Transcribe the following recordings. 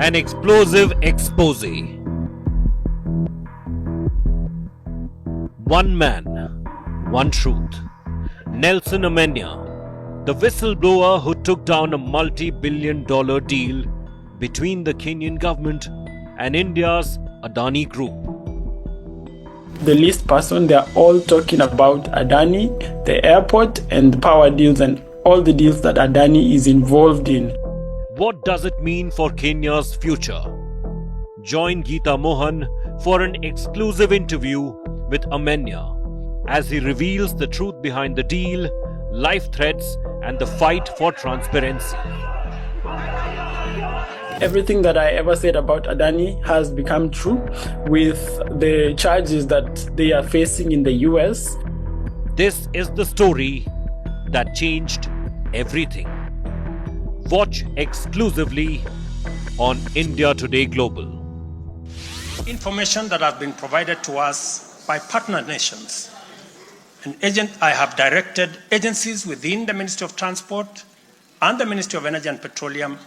An explosive expose. One man, one truth. Nelson Amenya, the whistleblower who took down a multi-billion-dollar deal between the Kenyan government and India's Adani group. The least person, they're all talking about Adani, the airport, and the power deals and all the deals that Adani is involved in. What does it mean for Kenya's future? Join Geeta Mohan for an exclusive interview with Amenya as he reveals the truth behind the deal, life threats, and the fight for transparency. Everything that I ever said about Adani has become true with the charges that they are facing in the US. This is the story that changed everything. Watch exclusively on India Today Global. Information that has been provided to us by partner nations. I have directed agencies within the Ministry of Transport and the Ministry of Energy and Petroleum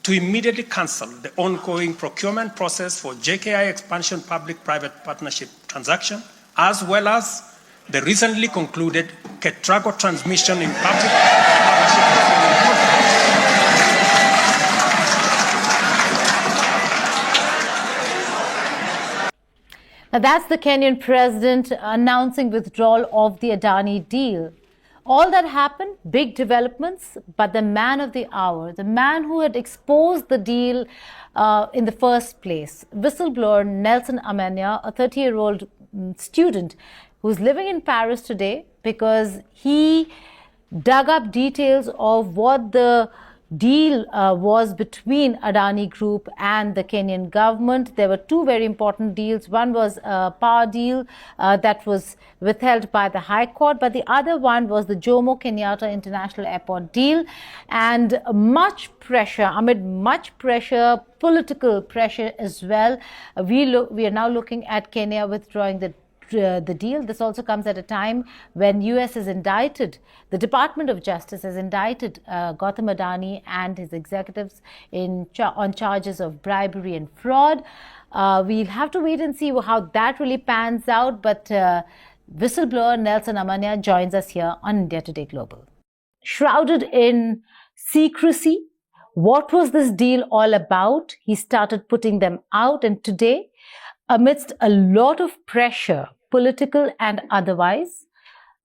to immediately cancel the ongoing procurement process for JKI expansion public-private partnership transaction, as well as the recently concluded Ketrago transmission in public partnership. Now that's the Kenyan president announcing withdrawal of the Adani deal. All that happened, big developments, but the man of the hour, the man who had exposed the deal in the first place, whistleblower Nelson Amenya, a 30-year-old student who's living in Paris today because he dug up details of what the deal was between Adani Group and the Kenyan government. There were two very important deals. One was a power deal that was withheld by the High Court, but the other one was the Jomo Kenyatta International Airport deal. And amid much pressure, political pressure as well, we are now looking at Kenya withdrawing the deal. This also comes at a time when US has indicted, the Department of Justice has indicted Gautam Adani and his executives on charges of bribery and fraud. We'll have to wait and see how that really pans out, but whistleblower Nelson Amenya joins us here on India Today Global. Shrouded in secrecy, what was this deal all about? He started putting them out, and today, amidst a lot of pressure, political and otherwise,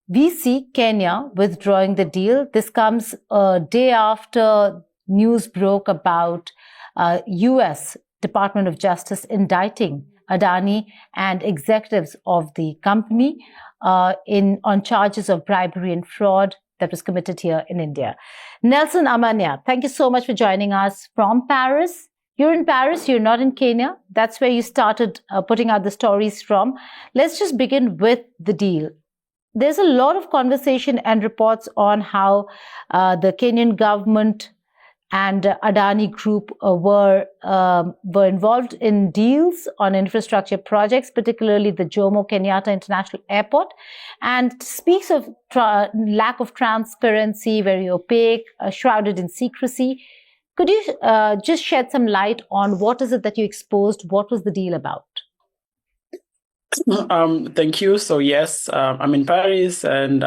we see Kenya withdrawing the deal. This comes a day after news broke about US Department of Justice indicting Adani and executives of the company on charges of bribery and fraud that was committed here in India. Nelson Amenya, thank you so much for joining us from Paris. You're in Paris, you're not in Kenya. That's where you started putting out the stories from. Let's just begin with the deal. There's a lot of conversation and reports on how the Kenyan government and Adani Group were involved in deals on infrastructure projects, particularly the Jomo Kenyatta International Airport, and speaks of lack of transparency, very opaque, shrouded in secrecy. Could you just shed some light on what is it that you exposed? What was the deal about? Thank you. So yes, I'm in Paris, and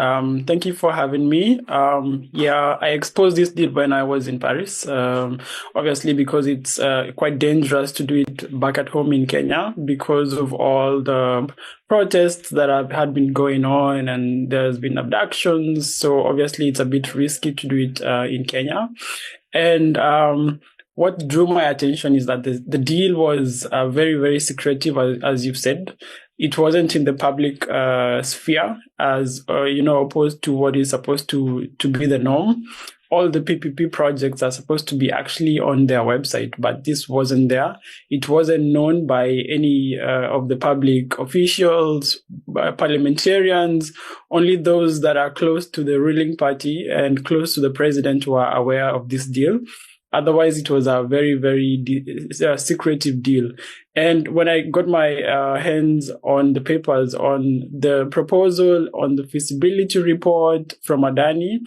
thank you for having me. I exposed this deal when I was in Paris, obviously because it's quite dangerous to do it back at home in Kenya because of all the protests that had been going on, and there's been abductions. So obviously it's a bit risky to do it in Kenya. And what drew my attention is that the deal was very, very secretive, as you've said. It wasn't in the public sphere, as opposed to what is supposed to be the norm. All the PPP projects are supposed to be actually on their website, but this wasn't there. It wasn't known by any of the public officials, parliamentarians. Only those that are close to the ruling party and close to the president were aware of this deal. Otherwise, it was a very, very secretive deal. And when I got my hands on the papers, on the proposal, on the feasibility report from Adani,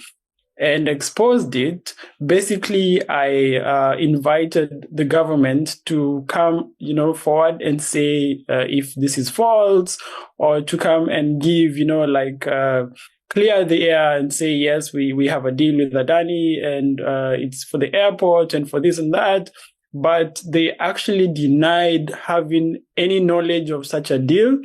and exposed it, basically I invited the government to come, forward and say if this is false, or to come and give, clear the air and say, yes, we have a deal with Adani, and it's for the airport and for this and that. But they actually denied having any knowledge of such a deal.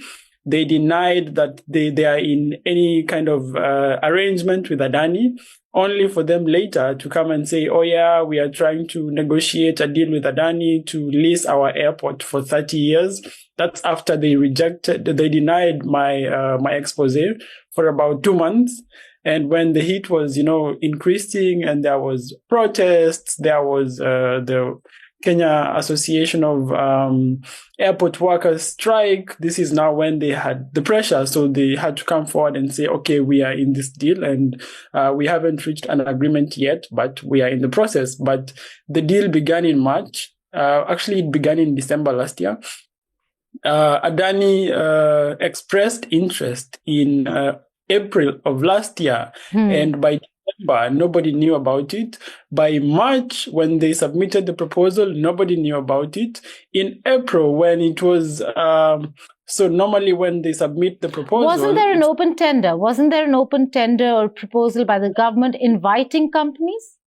They denied that they are in any kind of arrangement with Adani, only for them later to come and say, oh yeah, we are trying to negotiate a deal with Adani to lease our airport for 30 years. That's after they denied my expose for about 2 months. And when the heat was, increasing and there was protests, there was the Kenya Association of Airport Workers strike. This is now when they had the pressure. So they had to come forward and say, okay, we are in this deal and we haven't reached an agreement yet, but we are in the process. But the deal began in March. Actually, it began in December last year. Adani expressed interest in April of last year. And by December, nobody knew about it. By March, when they submitted the proposal, nobody knew about it. In April, when it was, so normally when they submit the proposal... Wasn't there an open tender? Wasn't there an open tender or proposal by the government inviting companies?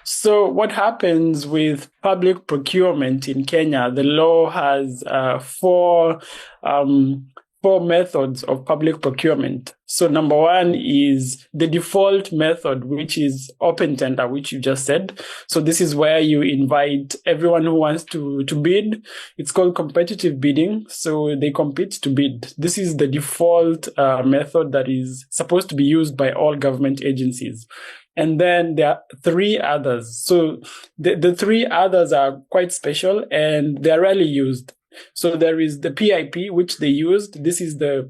So what happens with public procurement in Kenya, the law has four methods of public procurement. So number one is the default method, which is open tender, which you just said. So this is where you invite everyone who wants to bid. It's called competitive bidding. So they compete to bid. This is the default method that is supposed to be used by all government agencies. And then there are three others. So the three others are quite special and they're rarely used. So there is the PIP, which they used. This is the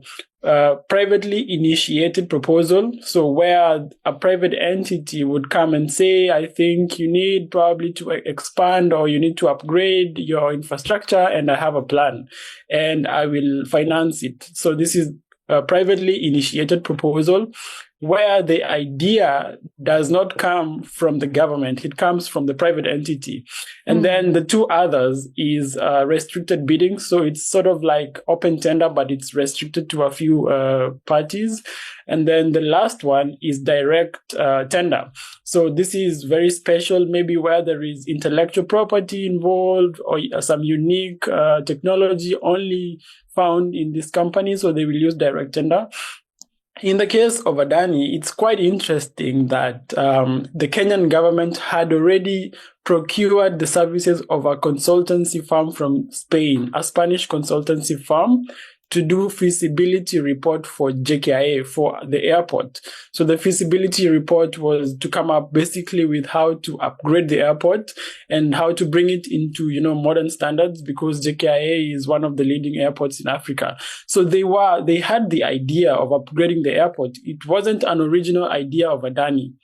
privately initiated proposal. So where a private entity would come and say, I think you need probably to expand or you need to upgrade your infrastructure and I have a plan and I will finance it. So this is a privately initiated proposal where the idea does not come from the government, it comes from the private entity. And then the two others is restricted bidding. So it's sort of like open tender, but it's restricted to a few parties. And then the last one is direct tender. So this is very special, maybe where there is intellectual property involved or some unique technology only found in this company. So they will use direct tender. In the case of Adani, it's quite interesting that the Kenyan government had already procured the services of a consultancy firm from Spain, a Spanish consultancy firm, to do feasibility report for JKIA, for the airport. So the feasibility report was to come up basically with how to upgrade the airport and how to bring it into, modern standards, because JKIA is one of the leading airports in Africa. So they had the idea of upgrading the airport. It wasn't an original idea of Adani.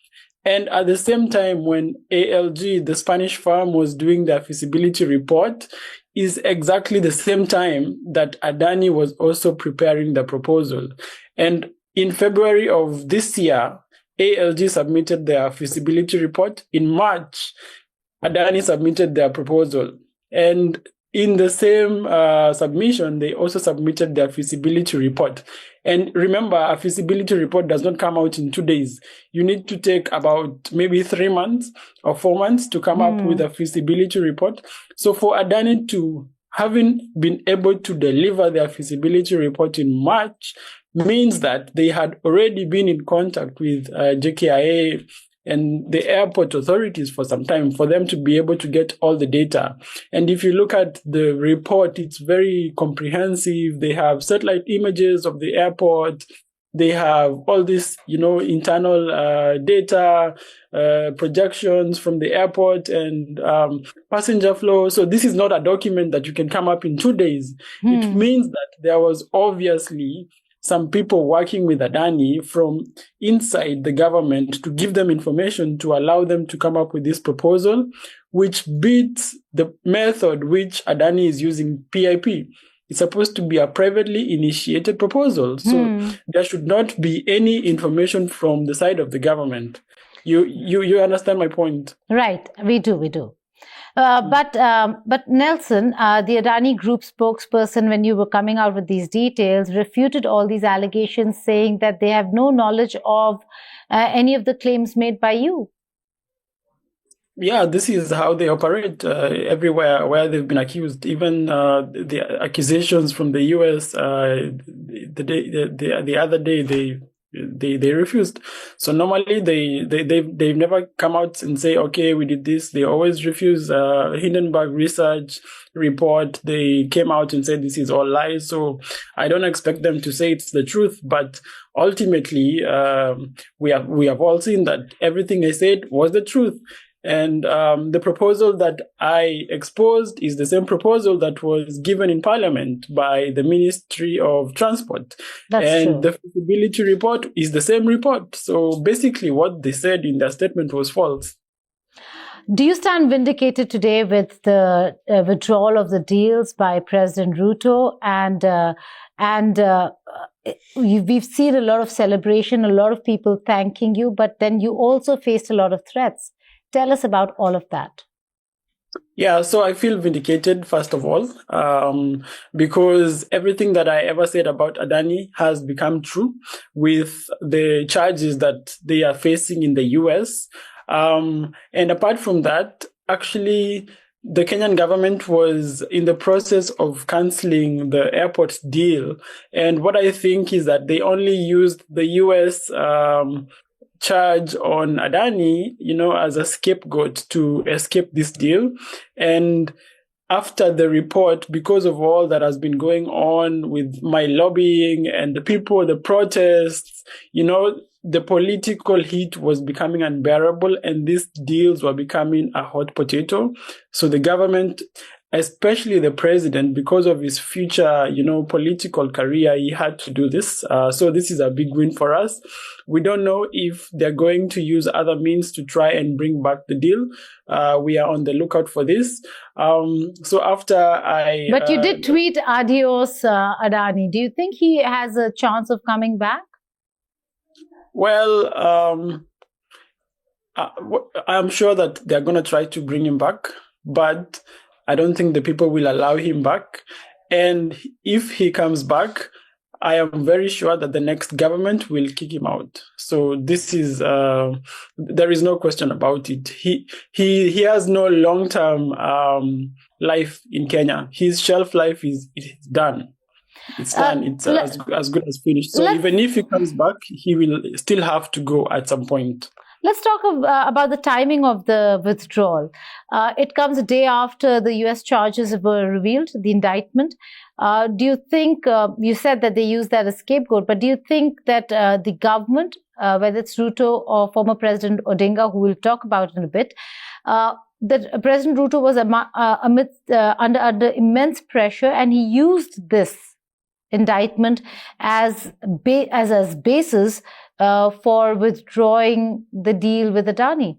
And at the same time, when ALG, the Spanish firm, was doing their feasibility report, is exactly the same time that Adani was also preparing the proposal. And in February of this year, ALG submitted their feasibility report. In March, Adani submitted their proposal. And in the same submission, they also submitted their feasibility report. And remember, a feasibility report does not come out in 2 days. You need to take about maybe 3 months or 4 months to come up with a feasibility report. So for Adani to having been able to deliver their feasibility report in March means that they had already been in contact with JKIA and the airport authorities for some time for them to be able to get all the data. And if you look at the report, it's very comprehensive. They have satellite images of the airport. They have all this, internal data, projections from the airport and passenger flow. So this is not a document that you can come up in 2 days. It means that there was obviously some people working with Adani from inside the government to give them information to allow them to come up with this proposal, which beats the method which Adani is using, PIP. It's supposed to be a privately initiated proposal. So there should not be any information from the side of the government. You understand my point? Right, we do. But Nelson, the Adani Group spokesperson, when you were coming out with these details, refuted all these allegations, saying that they have no knowledge of any of the claims made by you. Yeah, this is how they operate everywhere where they've been accused. Even the accusations from the US, the other day they refused. So normally they've never come out and say, okay, we did this. They always refuse. Hindenburg research report, they came out and said this is all lies. So I don't expect them to say it's the truth, but ultimately we have all seen that everything they said was the truth. And the proposal that I exposed is the same proposal that was given in Parliament by the Ministry of Transport. That's true. The feasibility report is the same report. So basically what they said in their statement was false. Do you stand vindicated today with the withdrawal of the deals by President RUTO? We've seen a lot of celebration, a lot of people thanking you, but then you also faced a lot of threats. Tell us about all of that. Yeah, so I feel vindicated, first of all, because everything that I ever said about Adani has become true with the charges that they are facing in the US. And apart from that, actually, the Kenyan government was in the process of cancelling the airport deal. And what I think is that they only used the US charge on Adani, as a scapegoat to escape this deal. And after the report, because of all that has been going on with my lobbying and the protests, the political heat was becoming unbearable and these deals were becoming a hot potato. So the government, especially the president, because of his future, political career, he had to do this. So this is a big win for us. We don't know if they're going to use other means to try and bring back the deal. We are on the lookout for this. So after I... But you did tweet adios, Adani. Do you think he has a chance of coming back? Well, I'm sure that they're going to try to bring him back, but I don't think the people will allow him back. And if he comes back, I am very sure that the next government will kick him out. So this is, there is no question about it. He has no long-term life in Kenya. His shelf life is done. It's done. It's as good as finished. So even if he comes back, he will still have to go at some point. Let's talk about the timing of the withdrawal. It comes a day after the US charges were revealed, the indictment. Do you think, you said that they used that as scapegoat, but do you think that the government, whether it's RUTO or former President Odinga, who we'll talk about in a bit, that President RUTO was under immense pressure and he used this indictment as basis for withdrawing the deal with Adani?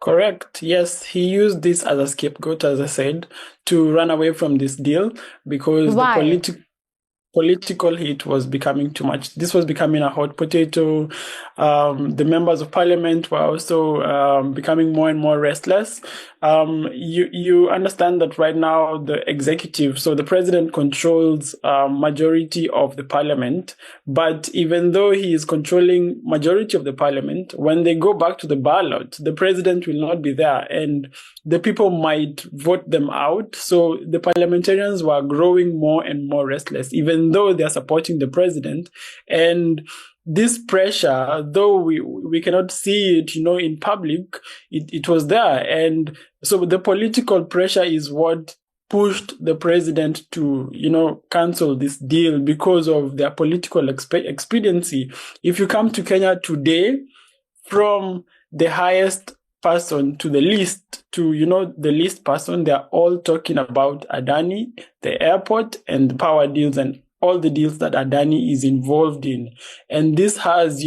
Correct. Yes, he used this as a scapegoat, as I said, to run away from this deal because the political heat was becoming too much. This was becoming a hot potato. The members of parliament were also becoming more and more restless. You understand that right now the executive, so the president controls majority of the parliament, but even though he is controlling majority of the parliament, when they go back to the ballot, the president will not be there and the people might vote them out. So the parliamentarians were growing more and more restless, even though they are supporting the president. And this pressure, though we cannot see it, in public, it was there. And so the political pressure is what pushed the president to, cancel this deal because of their political expediency. If you come to Kenya today, from the highest person to the least, the least person, they're all talking about Adani, the airport, and the power deals and all the deals that Adani is involved in. And this has,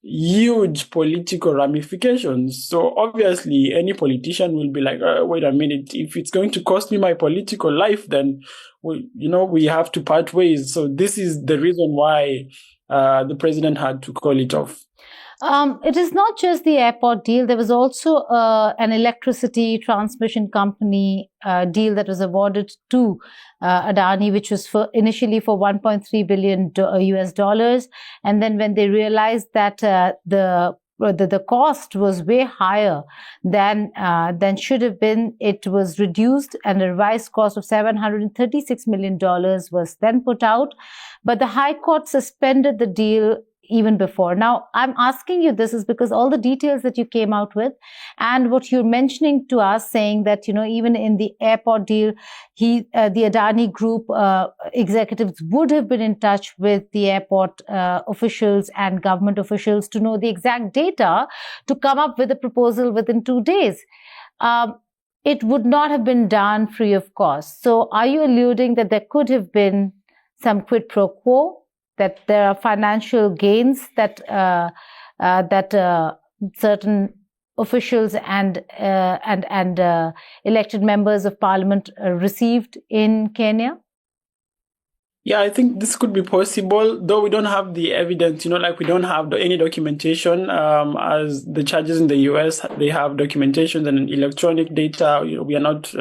huge political ramifications. So obviously any politician will be like, wait a minute, if it's going to cost me my political life, then we have to part ways. So this is the reason why the president had to call it off. It is not just the airport deal. There was also an electricity transmission company deal that was awarded to Adani, which was initially for 1.3 billion US dollars. And then when they realized that the cost was way higher than should have been, it was reduced, and a revised cost of $736 million was then put out. But the High Court suspended the deal even before. Now, I'm asking you this is because all the details that you came out with and what you're mentioning to us, saying that, even in the airport deal, the Adani Group executives would have been in touch with the airport officials and government officials to know the exact data to come up with a proposal within 2 days. It would not have been done free of cost. So are you alluding that there could have been some quid pro quo, that there are financial gains that certain officials and elected members of parliament received in Kenya? Yeah, I think this could be possible, though we don't have the evidence, we don't have any documentation. As the charges in the US, they have documentation and electronic data. We are not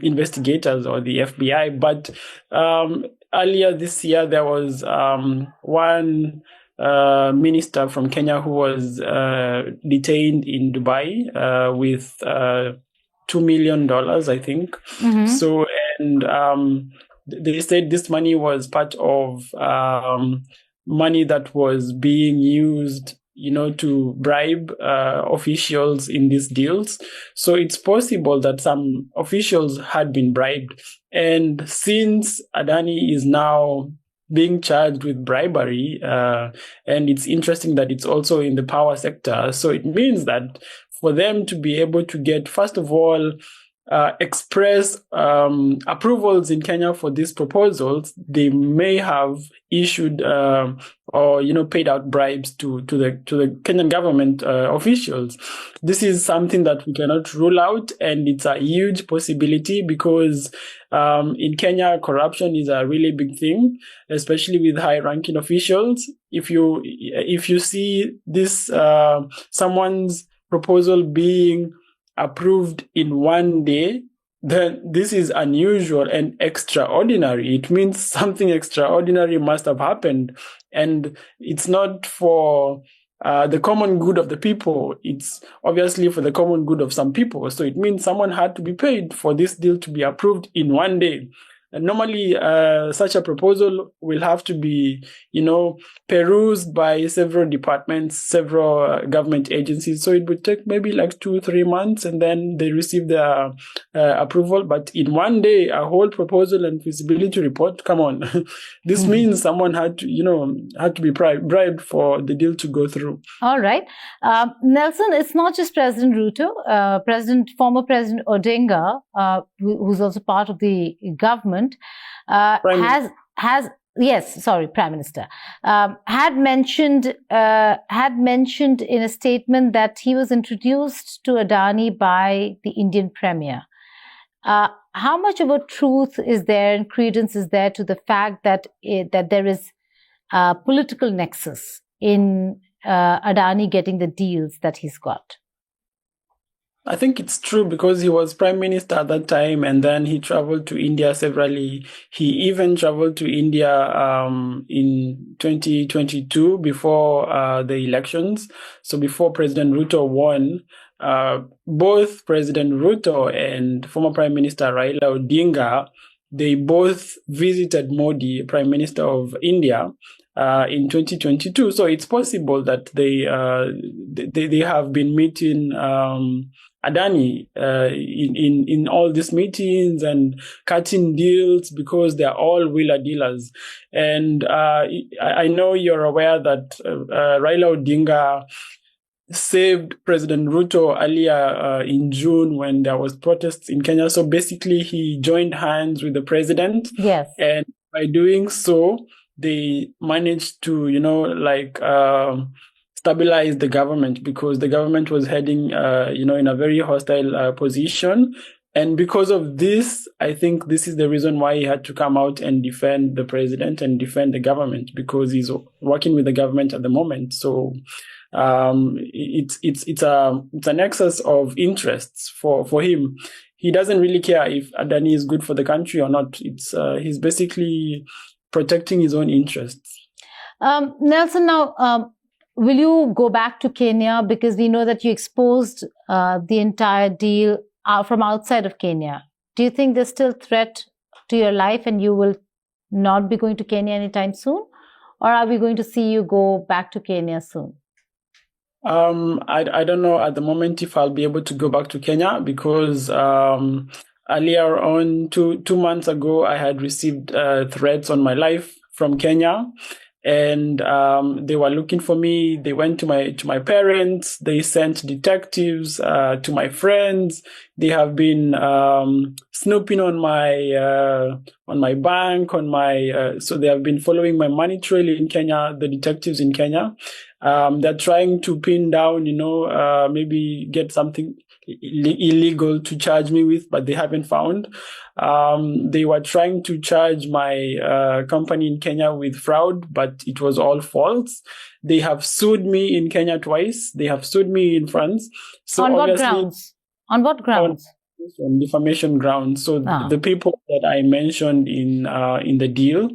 investigators or the FBI, but earlier this year, there was one minister from Kenya who was detained in Dubai with $2 million, I think. Mm-hmm. So, and they said this money was part of money that was being used, to bribe officials in these deals. So it's possible that some officials had been bribed. And since Adani is now being charged with bribery, and it's interesting that it's also in the power sector, so it means that for them to be able to get, first of all, express approvals in Kenya for these proposals, they may have issued or paid out bribes to the Kenyan government officials. This is something that we cannot rule out, and it's a huge possibility because in Kenya, corruption is a really big thing, especially with high-ranking officials. If you see this someone's proposal being approved in 1 day, then this is unusual and extraordinary. It means something extraordinary must have happened. And it's not for the common good of the people. It's obviously for the common good of some people. So it means someone had to be paid for this deal to be approved in 1 day. And normally, such a proposal will have to be, perused by several departments, several government agencies. So it would take maybe like 2-3 months, and then they receive their approval. But in 1 day, a whole proposal and feasibility report, come on. This means someone had to be bribed for the deal to go through. All right. Nelson, it's not just President Ruto. Former President Odinga, who's also part of the government, Prime Minister, had mentioned in a statement that he was introduced to Adani by the Indian Premier. How much of a truth is there and credence is there to the fact that there is a political nexus in Adani getting the deals that he's got? I think it's true because he was prime minister at that time, and then he traveled to India severally. He even traveled to India in 2022 before the elections. So before President Ruto won, both President Ruto and former Prime Minister Raila Odinga, they both visited Modi, Prime Minister of India, in 2022. So it's possible that they have been meeting Adani in all these meetings and cutting deals because they are all wheeler dealers. And I know you're aware that Raila Odinga saved President Ruto earlier in June when there was protests in Kenya. So basically, he joined hands with the president. Yes. And by doing so, they managed to, stabilize the government because the government was heading, in a very hostile position. And because of this, I think this is the reason why he had to come out and defend the president and defend the government, because he's working with the government at the moment. So it's a nexus of interests for him. He doesn't really care if Adani is good for the country or not. He's basically protecting his own interests. Nelson, now, will you go back to Kenya? Because we know that you exposed the entire deal from outside of Kenya. Do you think there's still threat to your life and you will not be going to Kenya anytime soon? Or are we going to see you go back to Kenya soon? I don't know at the moment if I'll be able to go back to Kenya, because earlier on, two months ago, I had received threats on my life from Kenya. And they were looking for me. They went to my parents. They sent detectives to my friends. They have been snooping on my bank, so they have been following my money trail in Kenya. The detectives in Kenya, they're trying to pin down, maybe get something illegal to charge me with, but they haven't found. They were trying to charge my company in Kenya with fraud, but it was all false. They have sued me in Kenya twice. They have sued me in France. So on what grounds? On what grounds? On defamation grounds. So the people that I mentioned in the deal.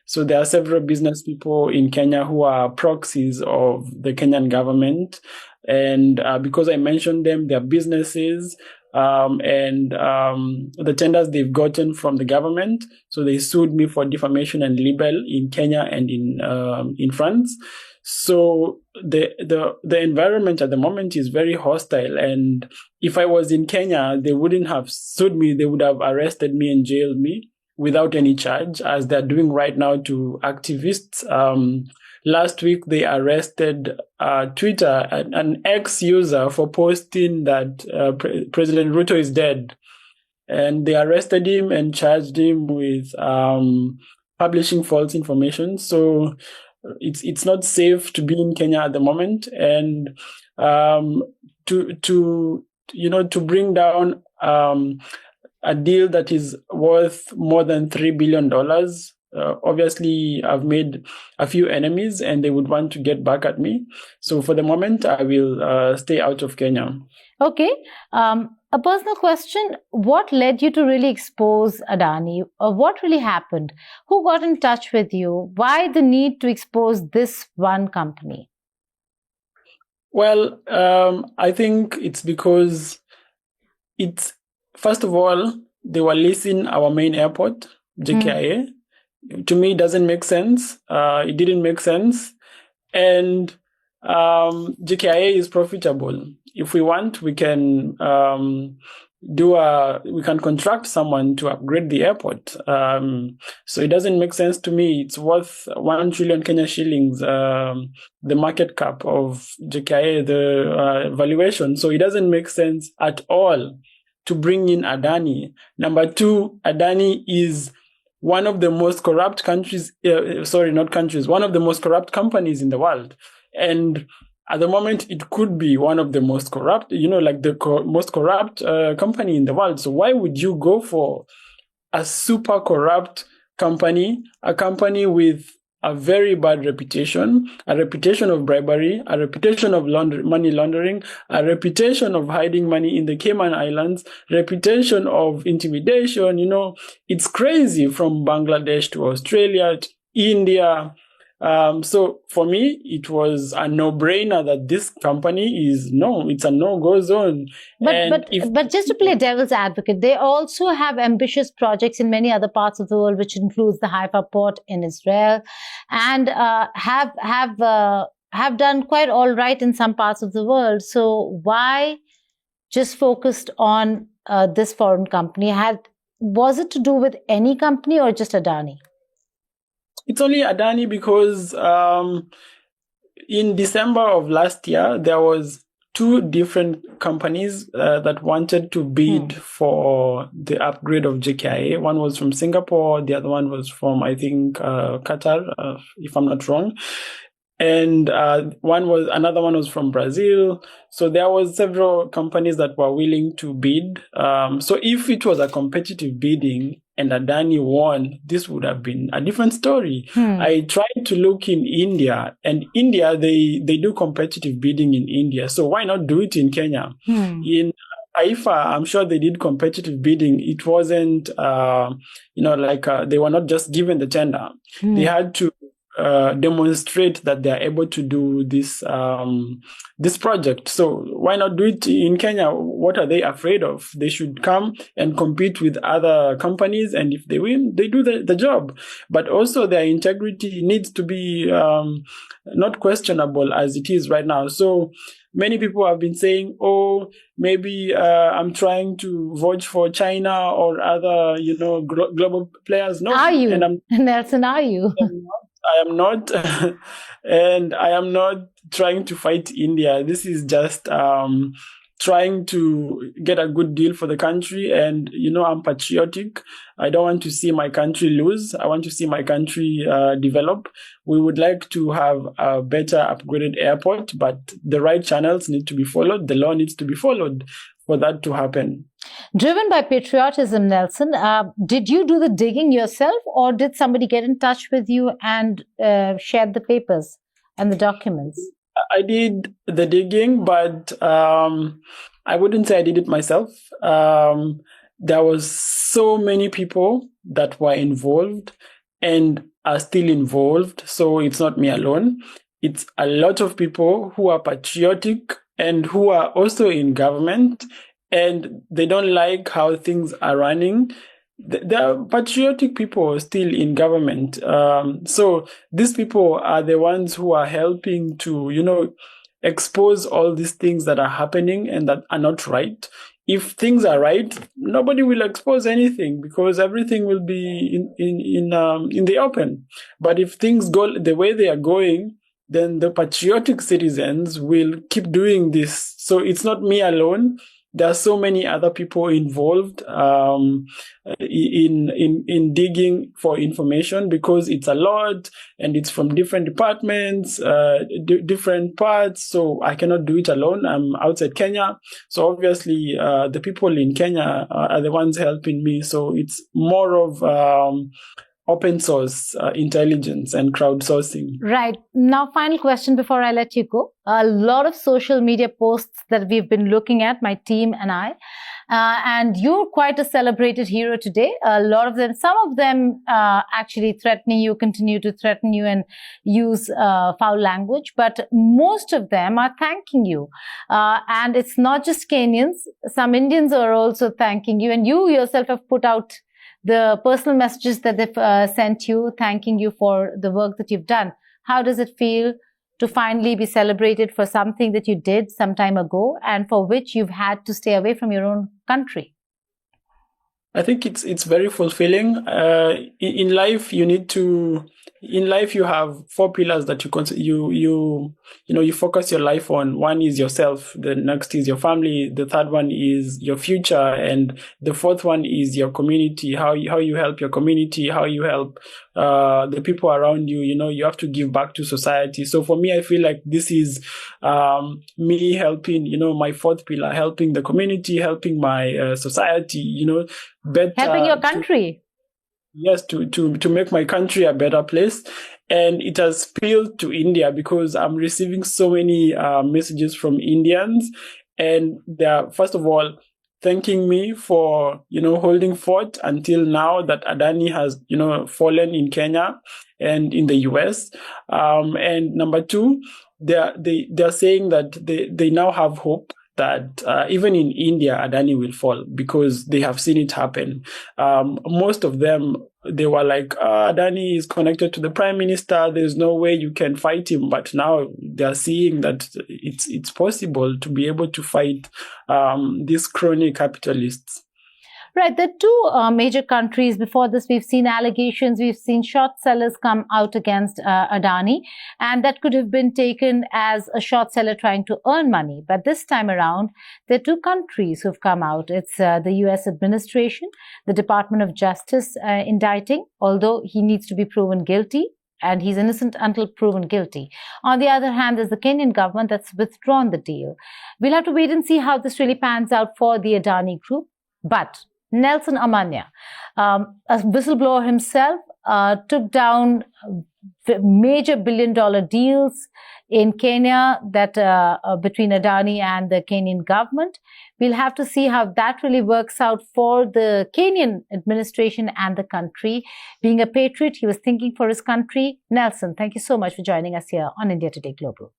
So there are several business people in Kenya who are proxies of the Kenyan government. And because I mentioned them, their businesses and the tenders they've gotten from the government, so they sued me for defamation and libel in Kenya and in France. So the environment at the moment is very hostile. And if I was in Kenya, they wouldn't have sued me; they would have arrested me and jailed me without any charge, as they're doing right now to activists. Last week, they arrested Twitter, an ex-user, for posting that President RUTO is dead. And they arrested him and charged him with publishing false information. So it's not safe to be in Kenya at the moment. And to bring down a deal that is worth more than $3 billion, obviously, I've made a few enemies and they would want to get back at me. So for the moment, I will stay out of Kenya. Okay. A personal question. What led you to really expose Adani? What really happened? Who got in touch with you? Why the need to expose this one company? Well, I think it's because first of all, they were leasing our main airport, JKIA. To me, it doesn't make sense. It didn't make sense. And JKIA is profitable. If we want, we can contract someone to upgrade the airport. So it doesn't make sense to me. It's worth 1 trillion Kenya shillings, the market cap of JKIA, the valuation. So it doesn't make sense at all to bring in Adani. Number two, Adani is one of the most corrupt countries, one of the most corrupt companies in the world. And at the moment, it could be one of the most corrupt, most corrupt company in the world. So why would you go for a super corrupt company, a company with a very bad reputation, a reputation of bribery, a reputation of money laundering, a reputation of hiding money in the Cayman Islands, reputation of intimidation? It's crazy, from Bangladesh to Australia to India. So for me, it was a no-brainer that this company it's a no-go zone. But just to play devil's advocate, they also have ambitious projects in many other parts of the world, which includes the Haifa port in Israel, and have done quite all right in some parts of the world. So why just focused on this foreign company? Was it to do with any company or just Adani? It's only Adani because in December of last year, there was 2 different companies that wanted to bid for the upgrade of JKIA. One was from Singapore. The other one was from, I think, Qatar, if I'm not wrong. and another one was from Brazil. So there was several companies that were willing to bid. So if it was a competitive bidding and Adani won, this would have been a different story. I tried to look in India, and India, they do competitive bidding in India. So why not do it in Kenya? In AIFA, I'm sure they did competitive bidding. It wasn't, they were not just given the tender. They had to demonstrate that they are able to do this project. So why not do it in Kenya? What are they afraid of? They should come and compete with other companies, and if they win, they do the job. But also their integrity needs to be not questionable as it is right now. So many people have been saying, oh, maybe I'm trying to vote for China or other, global players. No. Are you? Nelson, are you? I am not, and I am not trying to fight India. This is just trying to get a good deal for the country. And, I'm patriotic. I don't want to see my country lose. I want to see my country develop. We would like to have a better upgraded airport, but the right channels need to be followed. The law needs to be followed for that to happen. Driven by patriotism, Nelson, did you do the digging yourself, or did somebody get in touch with you and share the papers and the documents? I did the digging, but I wouldn't say I did it myself. There was so many people that were involved and are still involved. So it's not me alone. It's a lot of people who are patriotic and who are also in government, and they don't like how things are running. There are patriotic people still in government. So these people are the ones who are helping to, expose all these things that are happening and that are not right. If things are right, nobody will expose anything because everything will be in the open. But if things go the way they are going, then the patriotic citizens will keep doing this. So it's not me alone. There are so many other people involved in digging for information because it's a lot and it's from different departments, different parts. So I cannot do it alone. I'm outside Kenya. So obviously the people in Kenya are the ones helping me. So it's more of open source intelligence and crowdsourcing. Right. Now, final question before I let you go. A lot of social media posts that we've been looking at, my team and I, and you're quite a celebrated hero today. A lot of them, some of them actually threatening you, continue to threaten you and use foul language, but most of them are thanking you. And it's not just Kenyans. Some Indians are also thanking you, and you yourself have put out the personal messages that they've sent you, thanking you for the work that you've done. How does it feel to finally be celebrated for something that you did some time ago and for which you've had to stay away from your own country? I think it's very fulfilling. In life, you have 4 pillars that you focus your life on. One is yourself. The next is your family. The third one is your future, and the fourth one is your community. How you help your community, how you help the people around you. You have to give back to society. So for me, I feel like this is me helping. My fourth pillar, helping the community, helping my society. Better, helping your country. To make my country a better place. And it has spilled to India because I'm receiving so many messages from Indians, and they're first of all thanking me for holding fort until now that Adani has fallen in Kenya and in the US. And number 2, they're saying that they now have hope that even in India, Adani will fall because they have seen it happen. Most of them, they were like, Adani is connected to the prime minister. There's no way you can fight him. But now they're seeing that it's possible to be able to fight these crony capitalists. Right. There are 2 major countries. Before this, we've seen allegations. We've seen short sellers come out against Adani. And that could have been taken as a short seller trying to earn money. But this time around, there are 2 countries who've come out. It's the US administration, the Department of Justice indicting, although he needs to be proven guilty. and he's innocent until proven guilty. On the other hand, there's the Kenyan government that's withdrawn the deal. We'll have to wait and see how this really pans out for the Adani group. But Nelson Amenya, a whistleblower himself, took down major billion-dollar deals in Kenya that between Adani and the Kenyan government. We'll have to see how that really works out for the Kenyan administration and the country. Being a patriot, he was thinking for his country. Nelson, thank you so much for joining us here on India Today Global.